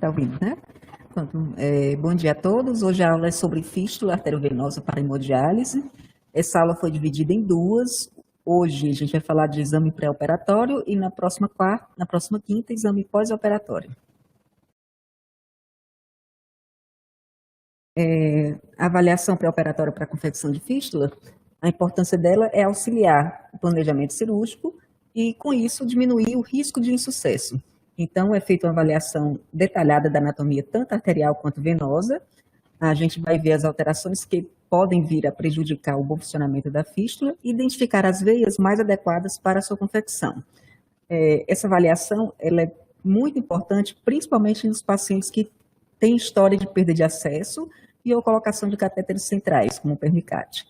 Tá ouvindo, né? Pronto, bom dia a todos. Hoje a aula é sobre fístula arteriovenosa para hemodiálise. Essa aula foi dividida em duas. Hoje a gente vai falar de exame pré-operatório e na próxima quinta, exame pós-operatório. A avaliação pré-operatória para a confecção de fístula, a importância dela é auxiliar o planejamento cirúrgico e, com isso, diminuir o risco de insucesso. Então, é feita uma avaliação detalhada da anatomia, tanto arterial quanto venosa. A gente vai ver as alterações que podem vir a prejudicar o bom funcionamento da fístula e identificar as veias mais adequadas para a sua confecção. Essa avaliação ela é muito importante, principalmente nos pacientes que têm história de perda de acesso e ou colocação de catéteres centrais, como o permicate.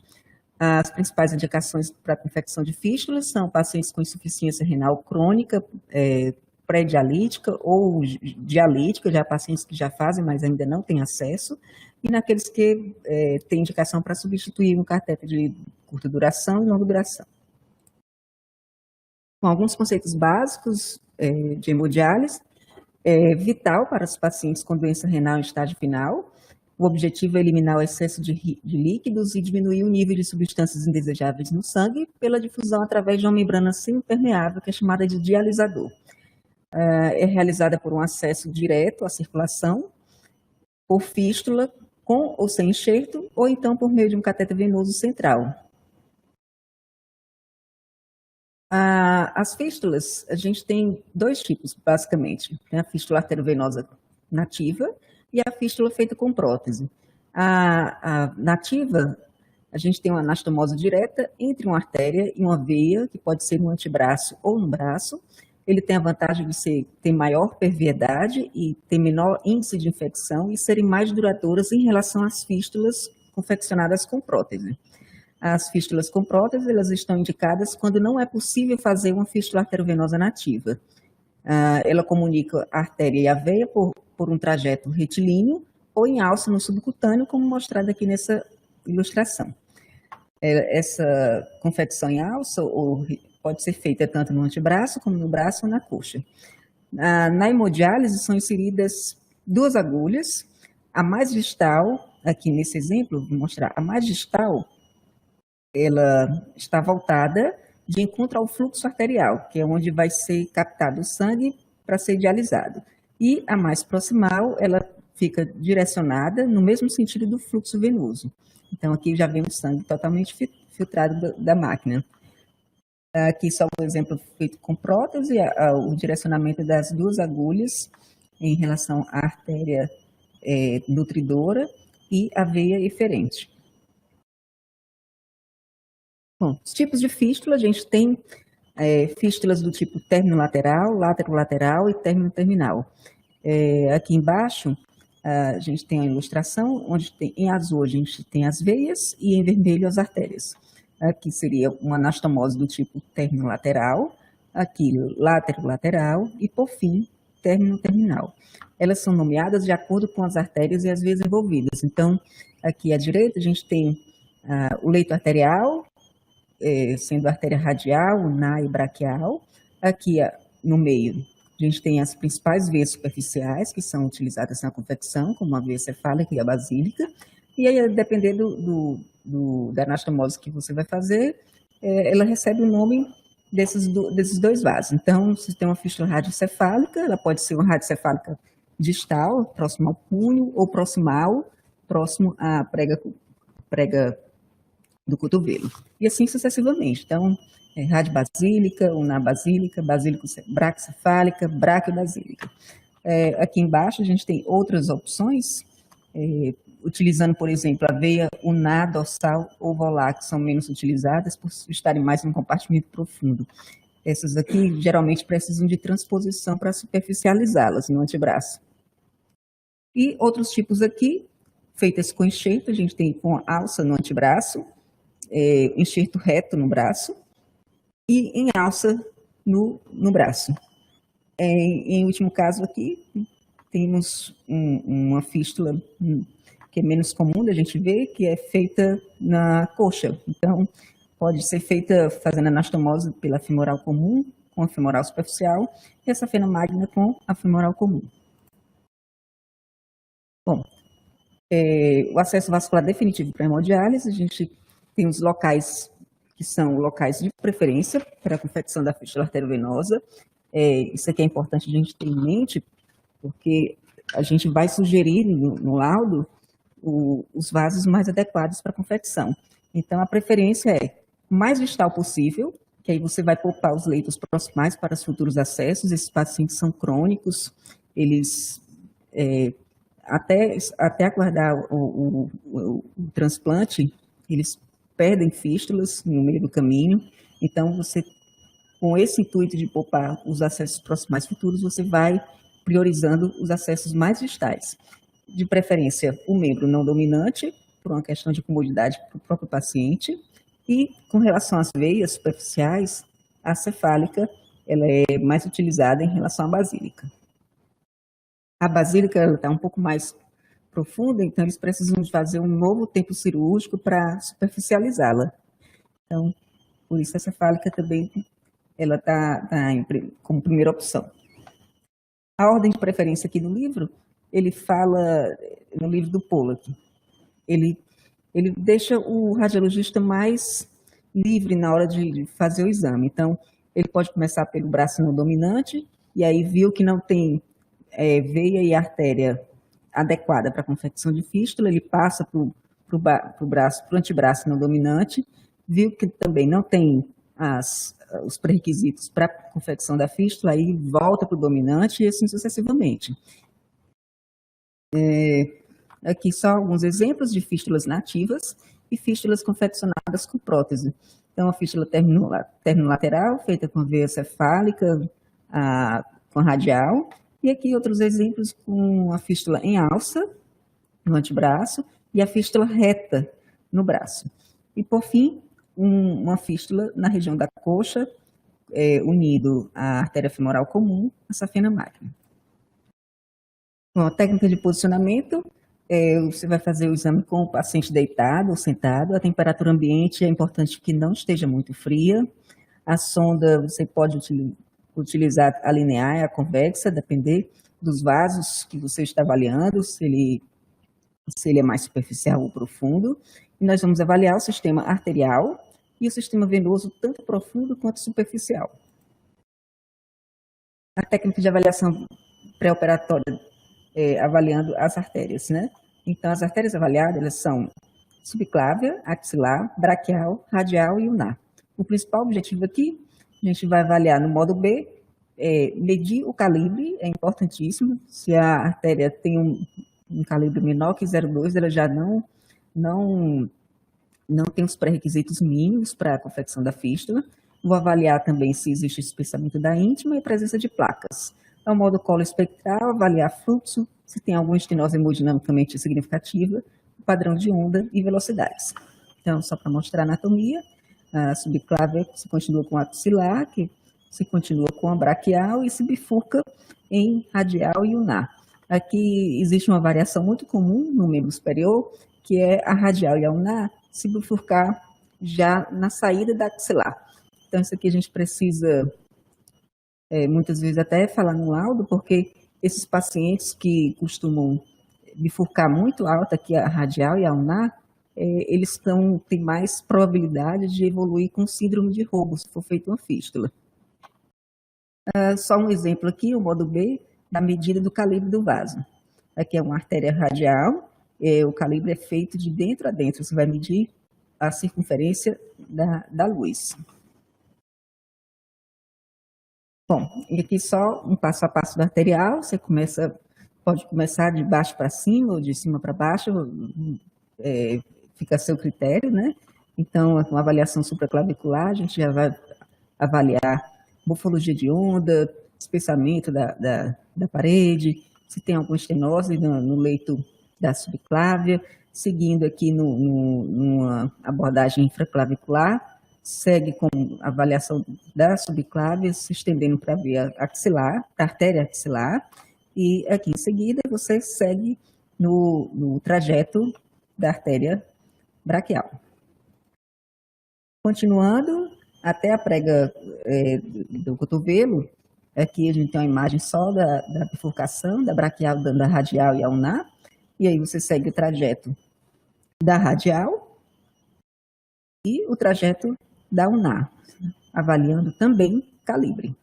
As principais indicações para a confecção de fístulas são pacientes com insuficiência renal crônica, pré-dialítica ou dialítica, já pacientes que já fazem, mas ainda não têm acesso, e naqueles que têm indicação para substituir um catéter de curta duração e longa duração. Com alguns conceitos básicos de hemodiálise, é vital para os pacientes com doença renal em estágio final. O objetivo é eliminar o excesso de líquidos e diminuir o nível de substâncias indesejáveis no sangue pela difusão através de uma membrana semipermeável, que é chamada de dialisador. É realizada por um acesso direto à circulação, por fístula, com ou sem enxerto, ou então por meio de um catéter venoso central. As fístulas, a gente tem dois tipos, basicamente. Tem a fístula arteriovenosa nativa e a fístula feita com prótese. A nativa, a gente tem uma anastomose direta entre uma artéria e uma veia, que pode ser no antebraço ou no braço. Ele tem a vantagem de ter maior perviedade e ter menor índice de infecção e serem mais duradouras em relação às fístulas confeccionadas com prótese. As fístulas com prótese, elas estão indicadas quando não é possível fazer uma fístula arteriovenosa nativa. Ela comunica a artéria e a veia por um trajeto retilíneo ou em alça no subcutâneo, como mostrado aqui nessa ilustração. Essa confecção em alça pode ser feita tanto no antebraço, como no braço ou na coxa. Na hemodiálise são inseridas duas agulhas. A mais distal, aqui nesse exemplo, vou mostrar, a mais distal, ela está voltada de encontro ao fluxo arterial, que é onde vai ser captado o sangue para ser dialisado. E a mais proximal, ela fica direcionada no mesmo sentido do fluxo venoso. Então, aqui já vem o sangue totalmente filtrado da máquina. Aqui só um exemplo feito com prótese, o direcionamento das duas agulhas em relação à artéria nutridora e a veia eferente. Bom, os tipos de fístula, a gente tem fístulas do tipo término lateral, laterolateral e término terminal. Aqui embaixo, a gente tem a ilustração, onde em azul a gente tem as veias e em vermelho as artérias. Aqui seria uma anastomose do tipo término lateral, aqui laterolateral e, por fim, término terminal. Elas são nomeadas de acordo com as artérias e as veias envolvidas. Então, aqui à direita a gente tem o leito arterial, sendo a artéria radial, ulnar e braquial. Aqui no meio, a gente tem as principais veias superficiais, que são utilizadas na confecção, como a veia cefálica e a basílica. E aí, dependendo da anastomose que você vai fazer, ela recebe o nome desses dois vasos. Então, se tem uma fístula radiocefálica, ela pode ser uma radiocefálica distal, próximo ao punho, ou proximal, próximo à prega do cotovelo. E assim sucessivamente. Então, radiobasílica, ulnabasílica, braquicefálica, braquiobasílica. Aqui embaixo a gente tem outras opções, utilizando, por exemplo, a veia ulnar, dorsal ou volar, que são menos utilizadas por estarem mais no compartimento profundo. Essas aqui geralmente precisam de transposição para superficializá-las no antebraço. E outros tipos aqui, feitas com enxerto, a gente tem com alça no antebraço, enxerto reto no braço e em alça no braço. Em último caso aqui, temos uma fístula que é menos comum da gente ver, que é feita na coxa. Então, pode ser feita fazendo anastomose pela femoral comum, com a femoral superficial, e essa fena magna com a femoral comum. Bom, o acesso vascular definitivo para hemodiálise, a gente tem os locais que são locais de preferência para a confecção da fístula arteriovenosa. Isso aqui é importante a gente ter em mente, porque a gente vai sugerir no laudo os vasos mais adequados para a confecção. Então, a preferência é o mais distal possível, que aí você vai poupar os leitos proximais para os futuros acessos. Esses pacientes são crônicos, eles, até aguardar o transplante, eles perdem fístulas no meio do caminho. Então, você, com esse intuito de poupar os acessos proximais futuros, você vai priorizando os acessos mais distais. De preferência, o membro não dominante, por uma questão de comodidade para o próprio paciente, e com relação às veias superficiais, a cefálica ela é mais utilizada em relação à basílica. A basílica está um pouco mais profunda, então eles precisam de fazer um novo tempo cirúrgico para superficializá-la. Então, por isso a cefálica também ela está como primeira opção. A ordem de preferência aqui no livro, ele fala, no livro do Pollack, ele deixa o radiologista mais livre na hora de fazer o exame. Então, ele pode começar pelo braço não dominante, e aí viu que não tem veia e artéria adequada para a confecção de fístula, ele passa para o antebraço não dominante, viu que também não tem os pré-requisitos para a confecção da fístula, aí volta para o dominante e assim sucessivamente. Aqui só alguns exemplos de fístulas nativas e fístulas confeccionadas com prótese. Então, a fístula terminolateral, feita com veia cefálica, com radial, e aqui outros exemplos com a fístula em alça, no antebraço, e a fístula reta no braço. E, por fim, uma fístula na região da coxa, unido à artéria femoral comum, a safena magna. Bom, a técnica de posicionamento, você vai fazer o exame com o paciente deitado ou sentado. A temperatura ambiente é importante que não esteja muito fria. A sonda você pode utilizar a linear e a convexa, depender dos vasos que você está avaliando, se ele é mais superficial ou profundo. E nós vamos avaliar o sistema arterial e o sistema venoso, tanto profundo quanto superficial. A técnica de avaliação pré-operatória, avaliando as artérias, né? Então, as artérias avaliadas, elas são subclávia, axilar, braquial, radial e ulnar. O principal objetivo aqui, a gente vai avaliar no modo B, medir o calibre, é importantíssimo. Se a artéria tem um calibre menor que 0,2, ela já não tem os pré-requisitos mínimos para a confecção da fístula. Vou avaliar também se existe espessamento da íntima e presença de placas. Ao modo colo espectral, avaliar fluxo, se tem alguma estenose hemodinamicamente significativa, padrão de onda e velocidades. Então, só para mostrar a anatomia, a subclávia se continua com a axilar, que se continua com a braquial e se bifurca em radial e ulnar. Aqui existe uma variação muito comum no membro superior, que é a radial e a ulnar se bifurcar já na saída da axilar. Então, isso aqui a gente precisa, muitas vezes, até falar no laudo, porque esses pacientes que costumam bifurcar muito alta aqui a radial e a ulnar, eles têm mais probabilidade de evoluir com síndrome de Robo, se for feita uma fístula. Só um exemplo aqui, o modo B, da medida do calibre do vaso. Aqui é uma artéria radial, o calibre é feito de dentro a dentro, você vai medir a circunferência da luz. Bom, e aqui só um passo a passo da arterial, você pode começar de baixo para cima ou de cima para baixo, fica a seu critério, né? Então, uma avaliação supraclavicular, a gente já vai avaliar morfologia de onda, espessamento da parede, se tem alguma estenose no leito da subclávia, seguindo aqui numa abordagem infraclavicular, segue com a avaliação da subclávia, se estendendo para a via axilar, a artéria axilar, e aqui em seguida você segue no trajeto da artéria braquial. Continuando até a prega do cotovelo, aqui a gente tem uma imagem só da bifurcação, da braquial, da radial e a ulnar, e aí você segue o trajeto da radial e o trajeto da ulnar, avaliando também calibre.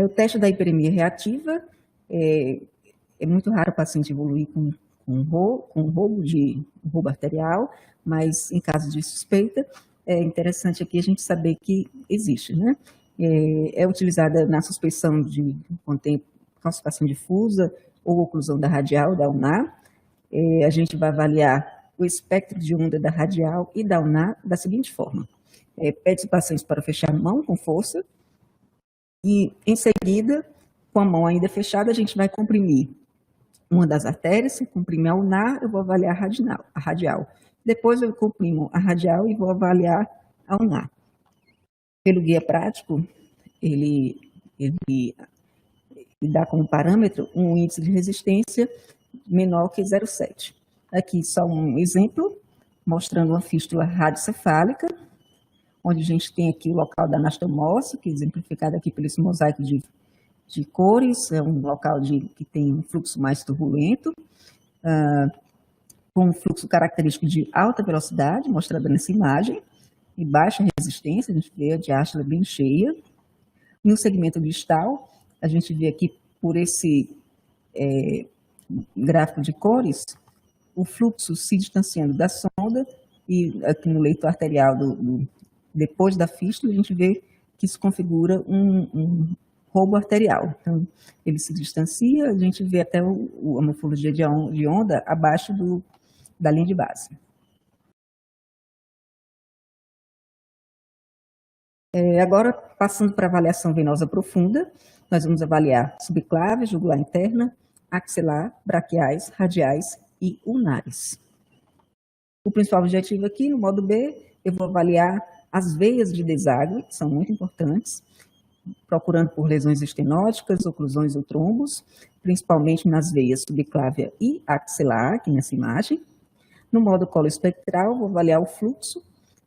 O teste da hiperemia reativa, é muito raro o paciente evoluir com roubo arterial, mas em caso de suspeita, é interessante aqui a gente saber que existe, né? É utilizada na suspeição de quando tem calcificação difusa ou oclusão da radial, da ulnar. A gente vai avaliar o espectro de onda da radial e da ulnar da seguinte forma. Pede os pacientes para fechar a mão com força e, em seguida, com a mão ainda fechada, a gente vai comprimir uma das artérias, comprimir a ulnar, eu vou avaliar a radial. Depois eu comprimo a radial e vou avaliar a ulnar. Pelo guia prático, ele dá como parâmetro um índice de resistência menor que 0,7. Aqui só um exemplo, mostrando uma fístula radiocefálica, onde a gente tem aqui o local da anastomose, que é exemplificado aqui pelo esse mosaico de cores, é um local que tem um fluxo mais turbulento, com um fluxo característico de alta velocidade, mostrado nessa imagem, e baixa resistência, a gente vê a diástole bem cheia. No segmento distal, a gente vê aqui por esse gráfico de cores, o fluxo se distanciando da sonda, e aqui no leito arterial, depois da fístula, a gente vê que isso configura um roubo arterial. Então, ele se distancia, a gente vê até a morfologia de onda abaixo da linha de base. Agora, passando para a avaliação venosa profunda, nós vamos avaliar subclave, jugular interna, axilar, braquiais, radiais e ulnares. O principal objetivo aqui, no modo B, eu vou avaliar as veias de deságue, que são muito importantes, procurando por lesões estenóticas, oclusões ou trombos, principalmente nas veias subclávia e axilar, aqui nessa imagem. No modo coloespectral, vou avaliar o fluxo,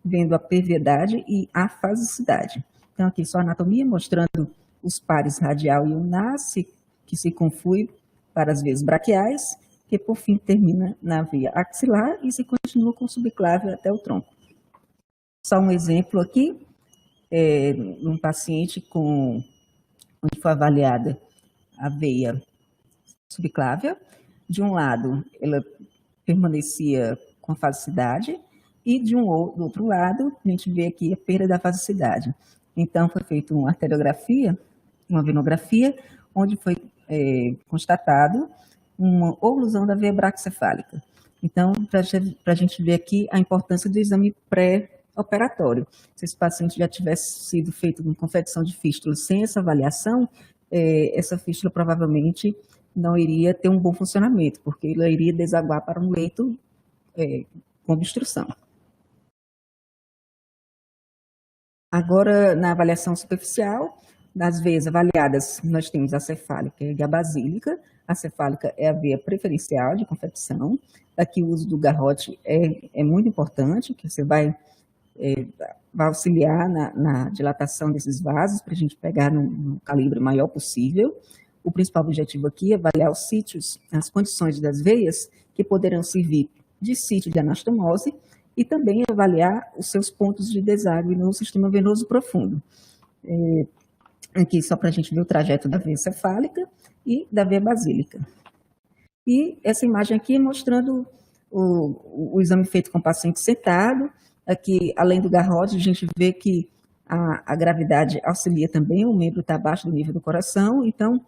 vendo a perviedade e a fasicidade. Então, aqui só a anatomia, mostrando os pares radial e ulnar, que se conflui para as veias braquiais, que por fim termina na veia axilar e se continua com subclávia até o tronco. Só um exemplo aqui, um paciente onde foi avaliada a veia subclávia. De um lado, ela permanecia com a fasicidade, e do outro lado, a gente vê aqui a perda da fasicidade. Então, foi feita uma arteriografia, uma venografia, onde foi constatado uma oclusão da veia braquicefálica. Então, para a gente ver aqui a importância do exame pré-operatório. Se esse paciente já tivesse sido feito com confecção de fístula sem essa avaliação, essa fístula provavelmente não iria ter um bom funcionamento, porque ela iria desaguar para um leito com obstrução. Agora, na avaliação superficial, nas veias avaliadas, nós temos a cefálica e a basílica. A cefálica é a veia preferencial de confecção. Aqui o uso do garrote é muito importante, que você vai auxiliar na dilatação desses vasos, para a gente pegar no calibre maior possível. O principal objetivo aqui é avaliar os sítios, as condições das veias, que poderão servir de sítio de anastomose, e também avaliar os seus pontos de deságue no sistema venoso profundo. Aqui só para a gente ver o trajeto da veia cefálica e da veia basílica. E essa imagem aqui mostrando o exame feito com o paciente sentado. Aqui, além do garrote, a gente vê que a gravidade auxilia também, o membro está abaixo do nível do coração, então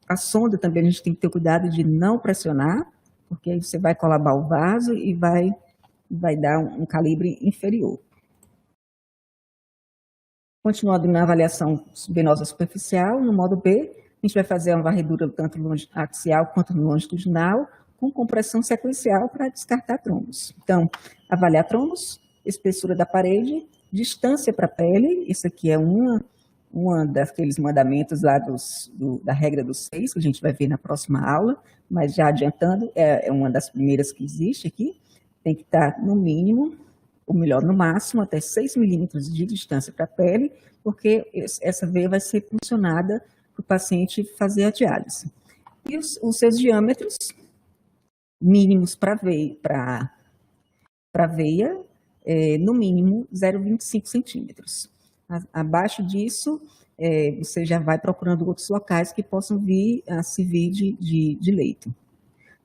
a sonda também a gente tem que ter cuidado de não pressionar, porque aí você vai colabar o vaso e vai dar um calibre inferior. Continuando na avaliação venosa superficial, no modo B, a gente vai fazer uma varredura tanto axial quanto longitudinal, com compressão sequencial para descartar trombos. Então, avaliar trombos, espessura da parede, distância para a pele, isso aqui é uma daqueles mandamentos lá da regra dos 6, que a gente vai ver na próxima aula, mas já adiantando, é uma das primeiras que existe aqui. Tem que estar no mínimo, ou melhor, no máximo, até 6 milímetros de distância para a pele, porque essa veia vai ser funcionada para o paciente fazer a diálise. e os seus diâmetros mínimos para veia, no mínimo 0,25 centímetros. Abaixo disso, você já vai procurando outros locais que possam vir a servir de leito.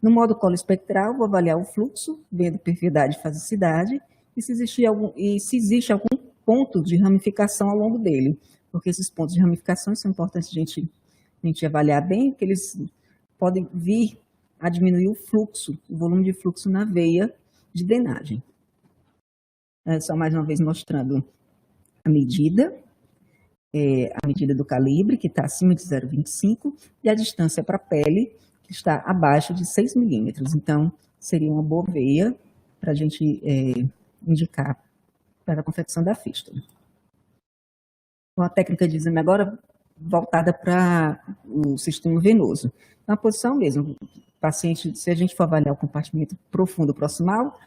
No modo coloespectral, vou avaliar o fluxo, vendo perfidade e fasicidade, e se existe algum ponto de ramificação ao longo dele, porque esses pontos de ramificação são importantes a gente avaliar bem, porque eles podem vir a diminuir o fluxo, o volume de fluxo na veia de drenagem. Só mais uma vez mostrando a medida do calibre, que está acima de 0,25, e a distância para a pele, que está abaixo de 6 milímetros. Então, seria uma boa veia para a gente indicar para a confecção da fístula. Então, a técnica de exame agora voltada para o sistema venoso. Na posição mesmo, paciente, se a gente for avaliar o compartimento profundo proximal,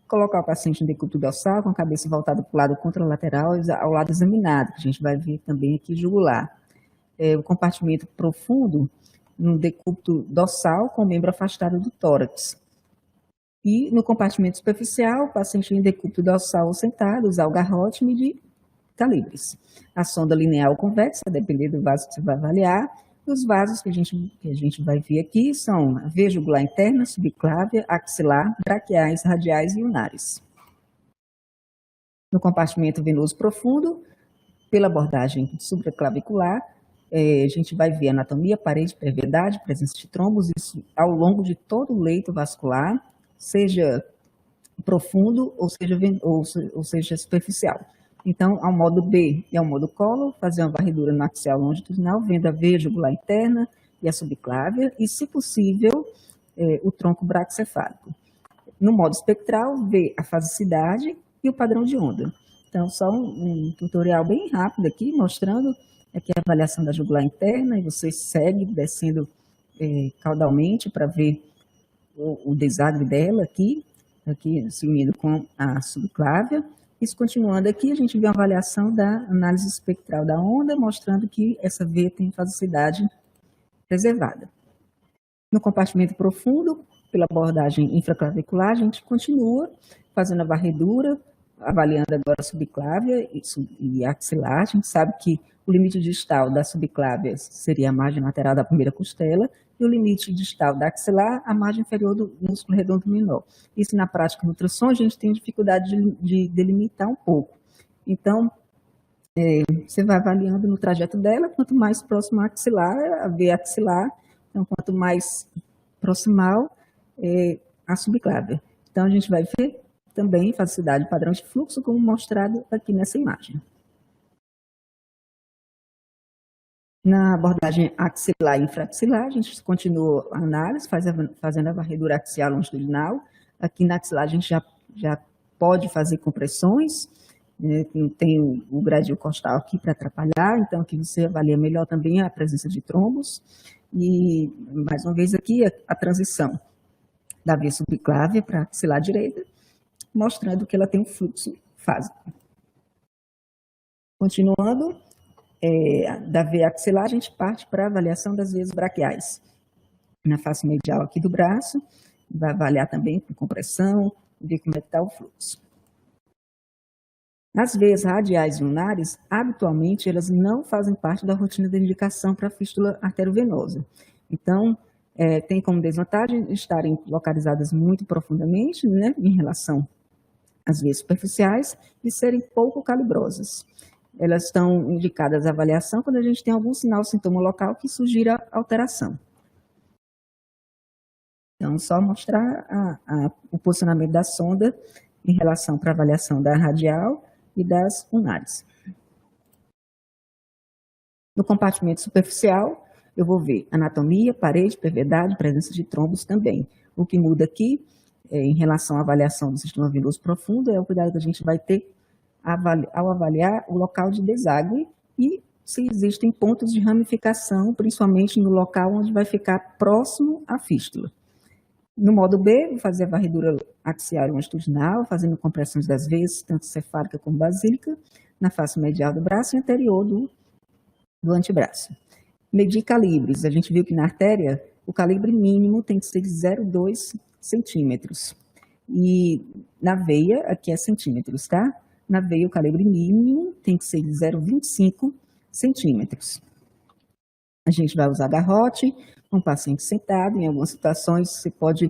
colocar o paciente no decúbito dorsal, com a cabeça voltada para o lado contralateral, ao lado examinado, que a gente vai ver também aqui jugular. O compartimento profundo no decúbito dorsal, com o membro afastado do tórax. E no compartimento superficial, o paciente em decúbito dorsal ou sentado, usar o garrote e medir calibres. A sonda linear ou convexa, dependendo do vaso que você vai avaliar. E os vasos que a gente vai ver aqui são a veia jugular interna, subclávia, axilar, braquiais, radiais e unares. No compartimento venoso profundo, pela abordagem supraclavicular, a gente vai ver anatomia, parede, perviedade, presença de trombos, isso ao longo de todo o leito vascular, seja profundo ou seja superficial. Então, ao modo B e ao modo colo, fazer uma varredura no axial longitudinal, vendo a veia jugular interna e a subclávia, e, se possível, o tronco braquicefálico. No modo espectral, ver a fasicidade e o padrão de onda. Então, só um tutorial bem rápido aqui, mostrando aqui a avaliação da jugular interna, e você segue descendo caudalmente para ver o desagre dela aqui se unindo com a subclávia. Isso continuando aqui, a gente vê uma avaliação da análise espectral da onda, mostrando que essa veia tem fasicidade preservada. No compartimento profundo, pela abordagem infraclavicular, a gente continua fazendo a varredura, avaliando agora a subclávia e axilar. A gente sabe que o limite distal da subclávia seria a margem lateral da primeira costela, e o limite distal da axilar, a margem inferior do músculo redondo menor. Isso, na prática do ultrassom, a gente tem dificuldade de delimitar um pouco. Então, você vai avaliando no trajeto dela, quanto mais próximo ao axilar, a veia axilar, então, quanto mais proximal, a subclávia. Então, a gente vai ver também fasicidade padrão de fluxo, como mostrado aqui nessa imagem. Na abordagem axilar e infraaxilar, a gente continua a análise, fazendo a varredura axial longitudinal. Aqui na axilar, a gente já pode fazer compressões, tem o gradil costal aqui para atrapalhar, então aqui você avalia melhor também a presença de trombos. E, mais uma vez aqui, a transição da veia subclávia para a axilar direita, mostrando que ela tem um fluxo fásico. Continuando, da veia axilar, a gente parte para a avaliação das veias braquiais. Na face medial aqui do braço, vai avaliar também com compressão, ver como é que está o fluxo. As veias radiais e unares, habitualmente, elas não fazem parte da rotina de indicação para a fístula arteriovenosa. Então, tem como desvantagem estarem localizadas muito profundamente, né, em relação às veias superficiais, e serem pouco calibrosas. Elas estão indicadas à avaliação quando a gente tem algum sinal, sintoma local que sugira alteração. Então, só mostrar o posicionamento da sonda em relação para a avaliação da radial e das unares. No compartimento superficial, eu vou ver anatomia, parede, perviedade, presença de trombos também. O que muda aqui, em relação à avaliação do sistema venoso profundo, é o cuidado que a gente vai ter ao avaliar o local de deságue e se existem pontos de ramificação, principalmente no local onde vai ficar próximo à fístula. No modo B, vou fazer a varredura axial e longitudinal, fazendo compressões das veias, tanto cefálica como basílica, na face medial do braço e anterior do antebraço. Medir calibres. A gente viu que na artéria o calibre mínimo tem que ser de 0,2 centímetros. E na veia, aqui é centímetros, tá? Na veia, o calibre mínimo tem que ser de 0,25 centímetros. A gente vai usar garrote com o paciente sentado. Em algumas situações, você pode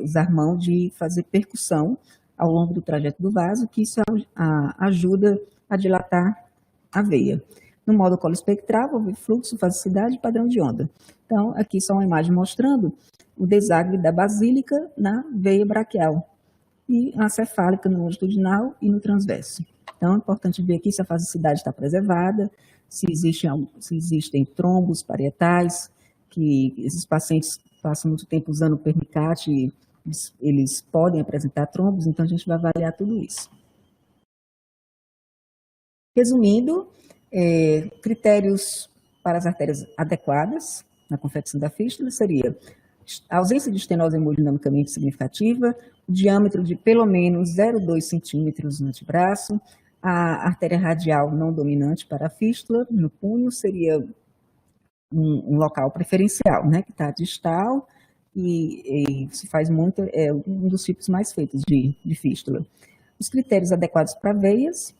usar mão de fazer percussão ao longo do trajeto do vaso, que isso ajuda a dilatar a veia. No modo coloespectral, vou ver fluxo, vasosidade e padrão de onda. Então, aqui só uma imagem mostrando o deságua da basílica na veia braquial e a cefálica no longitudinal e no transverso. Então, é importante ver aqui se a vasosidade está preservada, se existem trombos parietais, que esses pacientes passam muito tempo usando pernicate, eles podem apresentar trombos, então a gente vai avaliar tudo isso. Resumindo, critérios para as artérias adequadas na confecção da fístula seria a ausência de estenose hemodinamicamente significativa, o diâmetro de pelo menos 0,2 centímetros no antebraço, a artéria radial não dominante para a fístula, no punho, seria um local preferencial, né, que está distal e se faz muito, é um dos tipos mais feitos de fístula. Os critérios adequados para veias,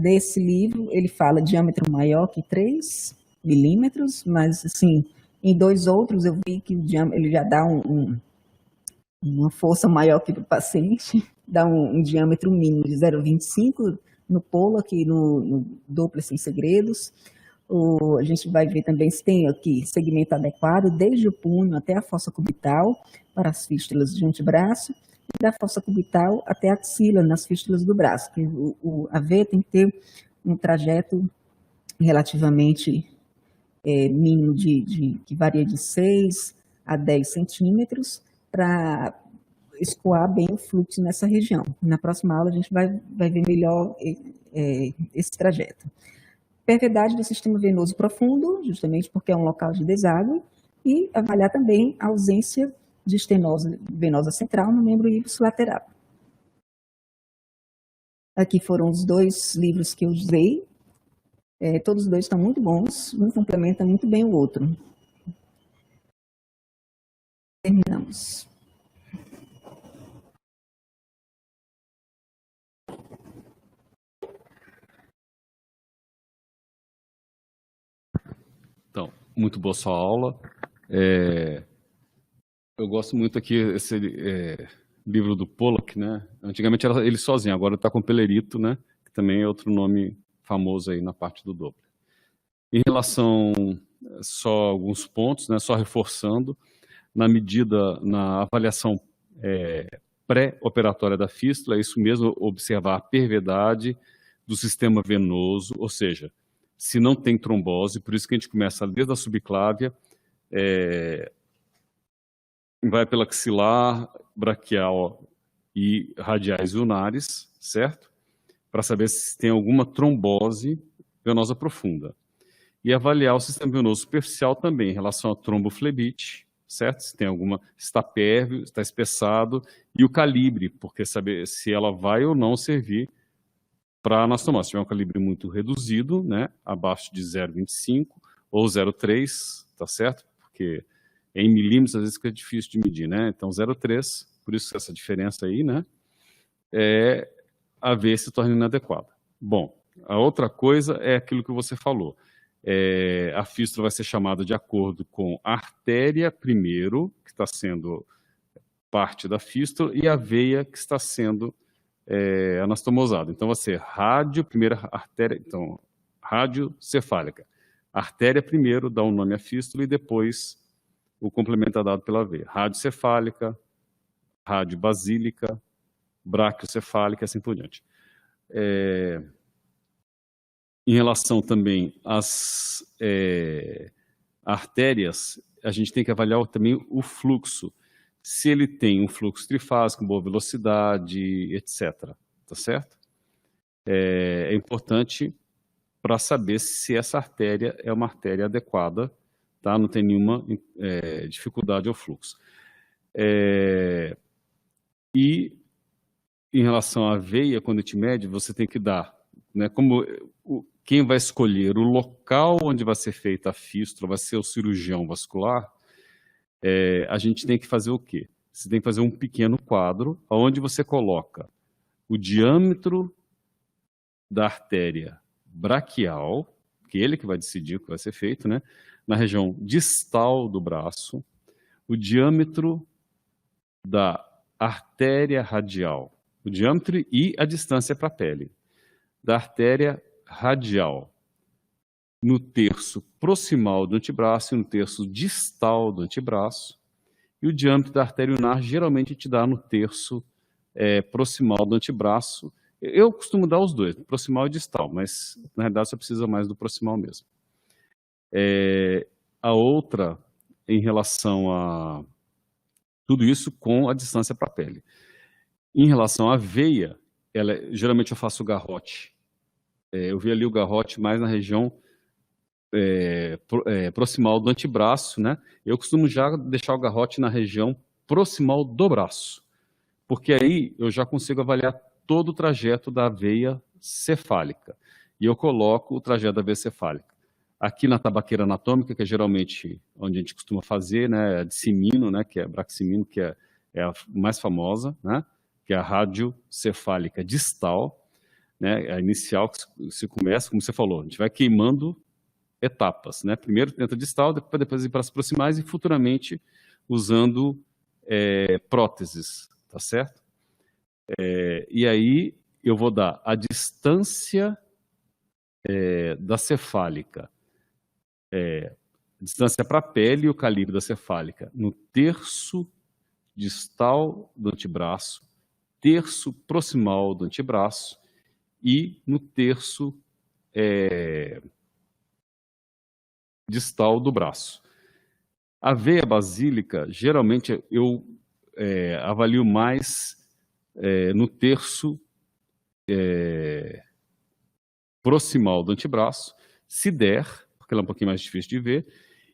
desse livro, ele fala diâmetro maior que 3 milímetros, mas, assim, em dois outros eu vi que ele já dá uma força maior que do paciente, dá um diâmetro mínimo de 0,25 no polo, aqui no duplo sem segredos. A gente vai ver também se tem aqui segmento adequado, desde o punho até a fossa cubital, para as fístulas de antebraço, e da fossa cubital até a axila, nas fístulas do braço, que a veia tem que ter um trajeto relativamente mínimo que varia de 6 a 10 centímetros, para escoar bem o fluxo nessa região. Na próxima aula a gente vai ver melhor esse trajeto. Perviedade do sistema venoso profundo, justamente porque é um local de deságue, e avaliar também a ausência de estenose venosa central no membro ipsilateral. Aqui foram os dois livros que eu usei. Todos os dois estão muito bons, um complementa muito bem o outro. Terminamos. Então, muito boa sua aula. Eu gosto muito aqui esse livro do Pollack, né? Antigamente era ele sozinho, agora está com o Pellerito, né? Que também é outro nome famoso aí na parte do Doppler. Em relação só alguns pontos, né? Só reforçando, na avaliação pré-operatória da fístula, é isso mesmo, observar a perviedade do sistema venoso, ou seja, se não tem trombose, por isso que a gente começa desde a subclávia, vai pela axilar, braquial e radiais ulnares, certo? Para saber se tem alguma trombose venosa profunda. E avaliar o sistema venoso superficial também, em relação à tromboflebite, certo? Se tem alguma, está pérvio, está espessado, e o calibre, porque saber se ela vai ou não servir para anastomose. Se tiver um calibre muito reduzido, né, abaixo de 0,25 ou 0,3, tá certo? Porque em milímetros às vezes fica difícil de medir, né? Então 0,3, por isso essa diferença aí, né? A veia se torna inadequada. Bom, a outra coisa é aquilo que você falou. A fístula vai ser chamada de acordo com a artéria primeiro, que está sendo parte da fístula, e a veia que está sendo anastomosada. Então vai ser primeira artéria, então rádio-cefálica. Artéria primeiro dá um nome à fístula e depois o complemento é dado pela veia. Rádio-cefálica, rádio-basílica, braquiocefálica e assim por diante. Em relação também às artérias, a gente tem que avaliar também o fluxo. Se ele tem um fluxo trifásico, boa velocidade, etc. Tá certo? É importante para saber se essa artéria é uma artéria adequada, tá? Não tem nenhuma dificuldade ao fluxo. E em relação à veia, quando a gente mede, você tem que dar, né, quem vai escolher o local onde vai ser feita a fístula vai ser o cirurgião vascular. a gente tem que fazer o quê? Você tem que fazer um pequeno quadro onde você coloca o diâmetro da artéria braquial, que é ele que vai decidir o que vai ser feito, né? Na região distal do braço, o diâmetro da artéria radial, o diâmetro e a distância para a pele, da artéria radial no terço proximal do antebraço e no terço distal do antebraço, e o diâmetro da artéria ulnar geralmente te dá no terço proximal do antebraço. Eu costumo dar os dois, proximal e distal, mas na realidade você precisa mais do proximal mesmo. A outra, em relação a tudo isso com a distância para a pele. Em relação à veia, geralmente eu faço o garrote. Eu vi ali o garrote mais na região proximal do antebraço, né? Eu costumo já deixar o garrote na região proximal do braço, porque aí eu já consigo avaliar todo o trajeto da veia cefálica. E eu coloco o trajeto da veia cefálica aqui na tabaqueira anatômica, que é geralmente onde a gente costuma fazer, né? A de Simino, né? Que é Braximino, que é a mais famosa, né? Que é a radiocefálica distal, né? A inicial que se começa, como você falou, a gente vai queimando etapas, né? Primeiro tenta distal, depois ir para as proximais e futuramente usando próteses, tá certo? E aí eu vou dar a distância da cefálica, distância para a pele e o calibre da cefálica no terço distal do antebraço, terço proximal do antebraço e no terço distal do braço. A veia basílica, geralmente eu avalio mais no terço proximal do antebraço, se der, porque ela é um pouquinho mais difícil de ver,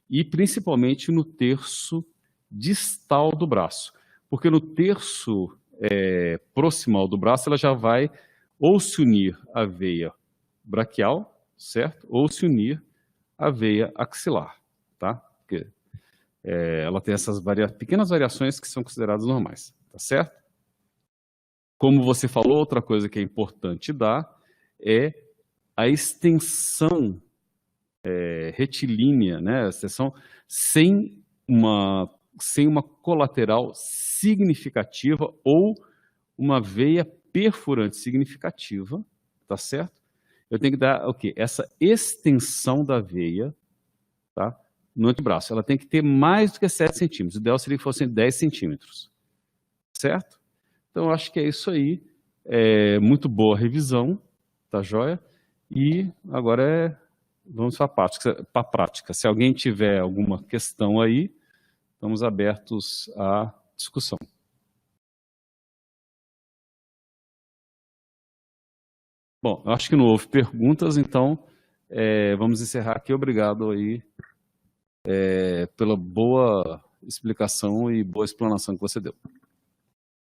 e principalmente no terço distal do braço, porque no terço proximal do braço ela já vai ou se unir à veia braquial, certo? Ou se unir à veia axilar, tá? Porque ela tem essas pequenas variações que são consideradas normais, tá certo? Como você falou, outra coisa que é importante dar é a extensão retilínea, né? A extensão sem uma colateral significativa ou uma veia perfurante significativa, tá certo? Eu tenho que dar o quê? Essa extensão da veia, tá? No antebraço. Ela tem que ter mais do que 7 centímetros. O ideal seria que fossem 10 centímetros, certo? Então, eu acho que é isso aí. Muito boa revisão, tá joia? E agora vamos para a prática. Se alguém tiver alguma questão aí, estamos abertos à discussão. Bom, eu acho que não houve perguntas, então vamos encerrar aqui. Obrigado aí pela boa explicação e boa explanação que você deu.